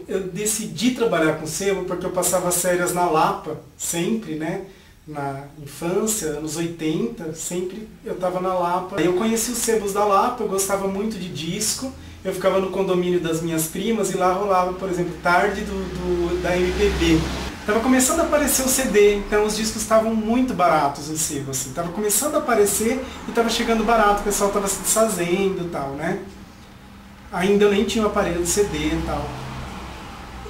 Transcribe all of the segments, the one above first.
Eu decidi trabalhar com sebo porque eu passava as férias na Lapa, sempre, né? Na infância, anos 80, sempre eu estava na Lapa. Aí eu conheci os sebos da Lapa, eu gostava muito de disco, eu ficava no condomínio das minhas primas e lá rolava, por exemplo, tarde da MPB. Tava começando a aparecer o CD, então os discos estavam muito baratos no sebo, assim. Tava começando a aparecer e tava chegando barato, o pessoal tava se desfazendo e tal, né? Ainda eu nem tinha o aparelho de CD e tal.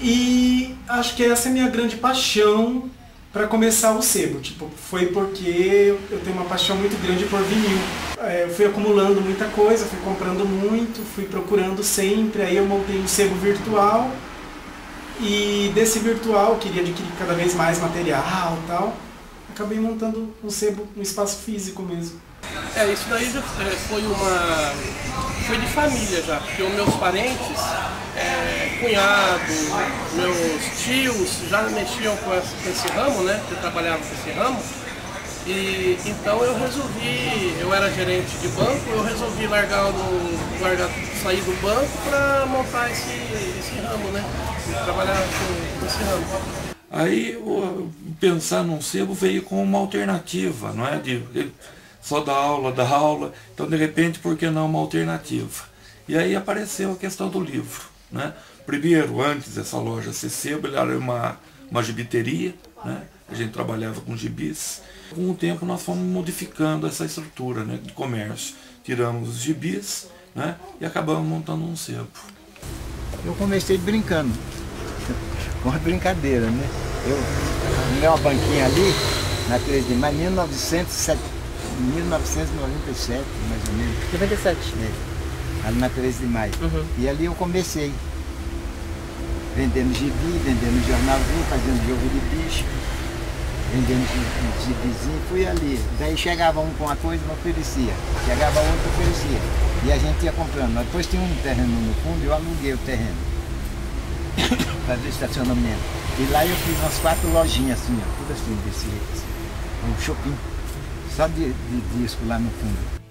E acho que essa é a minha grande paixão para começar o sebo. Tipo, foi porque eu tenho uma paixão muito grande por vinil. Eu fui acumulando muita coisa, fui comprando muito, fui procurando sempre, aí eu montei um sebo virtual. E desse virtual eu queria adquirir cada vez mais material e tal. Acabei montando um sebo, um espaço físico mesmo. Isso daí já foi de família já, porque os meus parentes, cunhado, meus tios já mexiam com esse ramo, né? Eu trabalhava com esse ramo. E então eu era gerente de banco, eu resolvi sair do banco para montar esse ramo, né? Trabalhar com esse ramo. Aí pensar num sebo veio com uma alternativa, não é? Só da aula, então de repente por que não uma alternativa? E aí apareceu a questão do livro, né? Primeiro, antes dessa loja ser sebo, ela era uma gibiteria, né? A gente trabalhava com gibis. Com o tempo nós fomos modificando essa estrutura, né, de comércio. Tiramos os gibis, né, e acabamos montando um sebo. Eu comecei brincando, com uma brincadeira, né? Eu arrumei uma banquinha ali, na 3 de maio, 1997, mais ou menos. 97? Ali na 13 de maio. Uhum. E ali eu comecei, vendendo gibi, vendendo jornalzinho, fazendo jogo de bicho, vendendo gibizinho, fui ali. Daí chegava um com uma coisa, me oferecia. Chegava outro, oferecia. E a gente ia comprando. Mas depois tinha um terreno no fundo, eu aluguei o terreno. Fazer estacionamento. E lá eu fiz umas 4 lojinhas assim, ó, tudo assim, um shopping. Só de disco lá no fundo.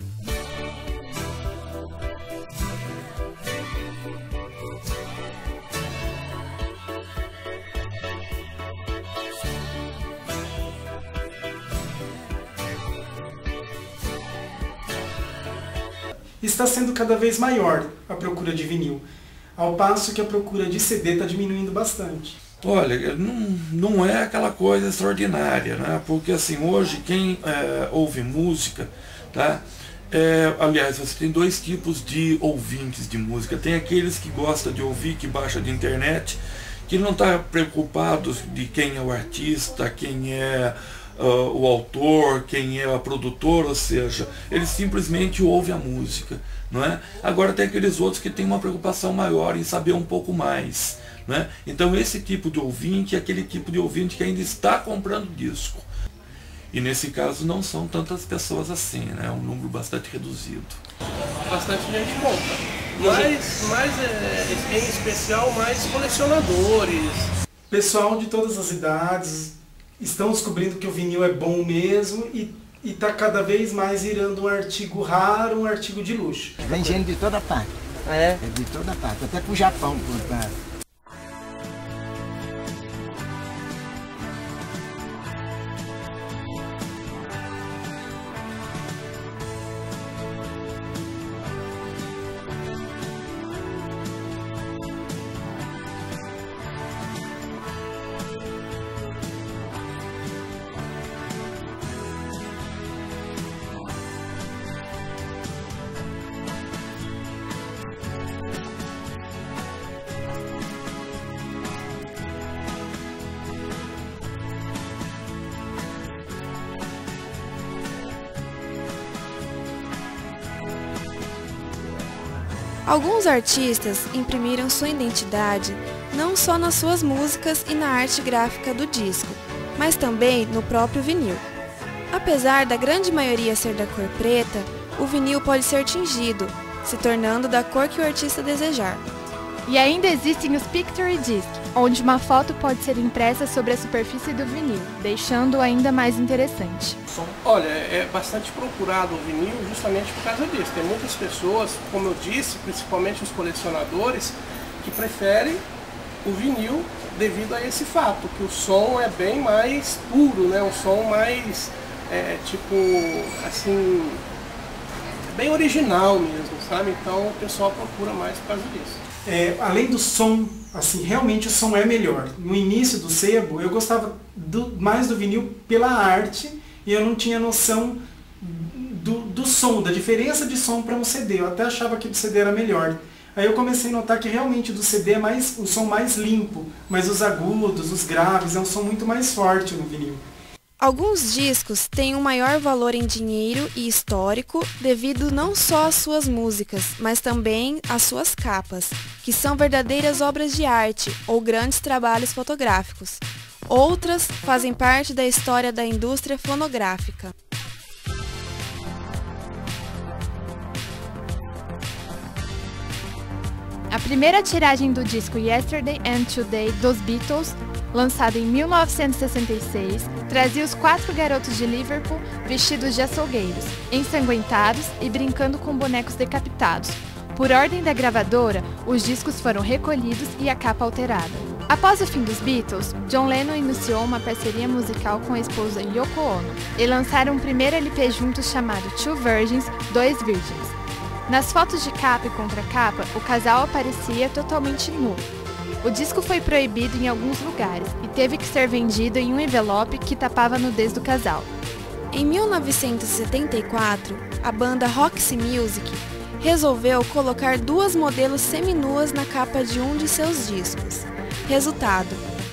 Está sendo cada vez maior a procura de vinil, ao passo que a procura de CD está diminuindo bastante. Olha, não é aquela coisa extraordinária, né? Porque assim, hoje quem ouve música, tá? Aliás, você tem 2 tipos de ouvintes de música. Tem aqueles que gostam de ouvir, que baixa de internet, que não está preocupado de quem é o artista, quem é o autor, quem é a produtora, ou seja, ele simplesmente ouve a música, não é? Agora tem aqueles outros que têm uma preocupação maior em saber um pouco mais, não é? Então esse tipo de ouvinte é aquele tipo de ouvinte que ainda está comprando disco. E nesse caso não são tantas pessoas assim, né? É um número bastante reduzido. Bastante gente compra, mas em especial mais colecionadores. Pessoal de todas as idades estão descobrindo que o vinil é bom mesmo e está cada vez mais virando um artigo raro, um artigo de luxo. Vem gente de toda parte. É de toda parte, até pro Japão. Alguns artistas imprimiram sua identidade não só nas suas músicas e na arte gráfica do disco, mas também no próprio vinil. Apesar da grande maioria ser da cor preta, o vinil pode ser tingido, se tornando da cor que o artista desejar. E ainda existem os Picture Disc, onde uma foto pode ser impressa sobre a superfície do vinil, deixando-o ainda mais interessante. Olha, é bastante procurado o vinil justamente por causa disso. Tem muitas pessoas, como eu disse, principalmente os colecionadores, que preferem o vinil devido a esse fato, que o som é bem mais puro, né? Um som mais, bem original mesmo, sabe? Então o pessoal procura mais por causa disso. Além do som, assim, realmente o som é melhor. No início do sebo, eu gostava mais do vinil pela arte e eu não tinha noção do som, da diferença de som para um CD. Eu até achava que o CD era melhor. Aí eu comecei a notar que realmente do CD é um som mais limpo, mas os agudos, os graves, é um som muito mais forte no vinil. Alguns discos têm um maior valor em dinheiro e histórico devido não só às suas músicas, mas também às suas capas, que são verdadeiras obras de arte ou grandes trabalhos fotográficos. Outras fazem parte da história da indústria fonográfica. A primeira tiragem do disco Yesterday and Today dos Beatles, lançado em 1966, trazia os 4 garotos de Liverpool vestidos de açougueiros, ensanguentados e brincando com bonecos decapitados. Por ordem da gravadora, os discos foram recolhidos e a capa alterada. Após o fim dos Beatles, John Lennon iniciou uma parceria musical com a esposa Yoko Ono e lançaram um primeiro LP juntos chamado Two Virgins, Dois Virgens. Nas fotos de capa e contracapa, o casal aparecia totalmente nu. O disco foi proibido em alguns lugares e teve que ser vendido em um envelope que tapava a nudez do casal. Em 1974, a banda Roxy Music resolveu colocar 2 modelos seminuas na capa de um de seus discos. Resultado,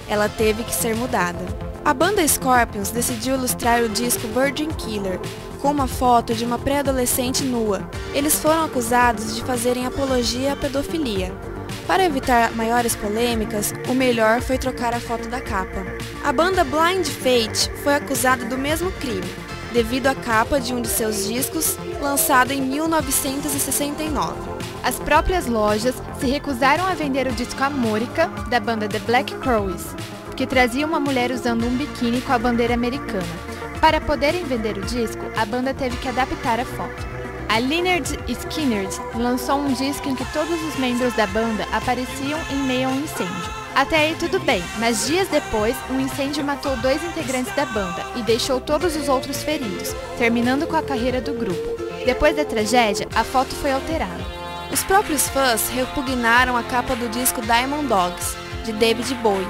ela teve que ser mudada. A banda Scorpions decidiu ilustrar o disco Virgin Killer com uma foto de uma pré-adolescente nua. Eles foram acusados de fazerem apologia à pedofilia. Para evitar maiores polêmicas, o melhor foi trocar a foto da capa. A banda Blind Fate foi acusada do mesmo crime, devido à capa de um de seus discos, lançado em 1969. As próprias lojas se recusaram a vender o disco Amorica, da banda The Black Crowes, que trazia uma mulher usando um biquíni com a bandeira americana. Para poderem vender o disco, a banda teve que adaptar a foto. A Lynyrd Skynyrd lançou um disco em que todos os membros da banda apareciam em meio a um incêndio. Até aí tudo bem, mas dias depois, um incêndio matou 2 integrantes da banda e deixou todos os outros feridos, terminando com a carreira do grupo. Depois da tragédia, a foto foi alterada. Os próprios fãs repugnaram a capa do disco Diamond Dogs, de David Bowie,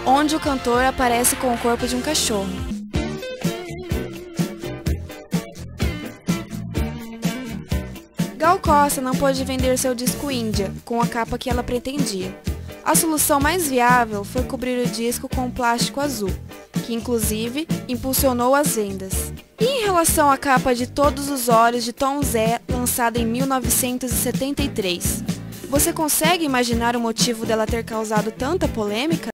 onde o cantor aparece com o corpo de um cachorro. Gal Costa não pôde vender seu disco Índia, com a capa que ela pretendia. A solução mais viável foi cobrir o disco com plástico azul, que inclusive impulsionou as vendas. E em relação à capa de Todos os Olhos de Tom Zé, lançada em 1973, você consegue imaginar o motivo dela ter causado tanta polêmica?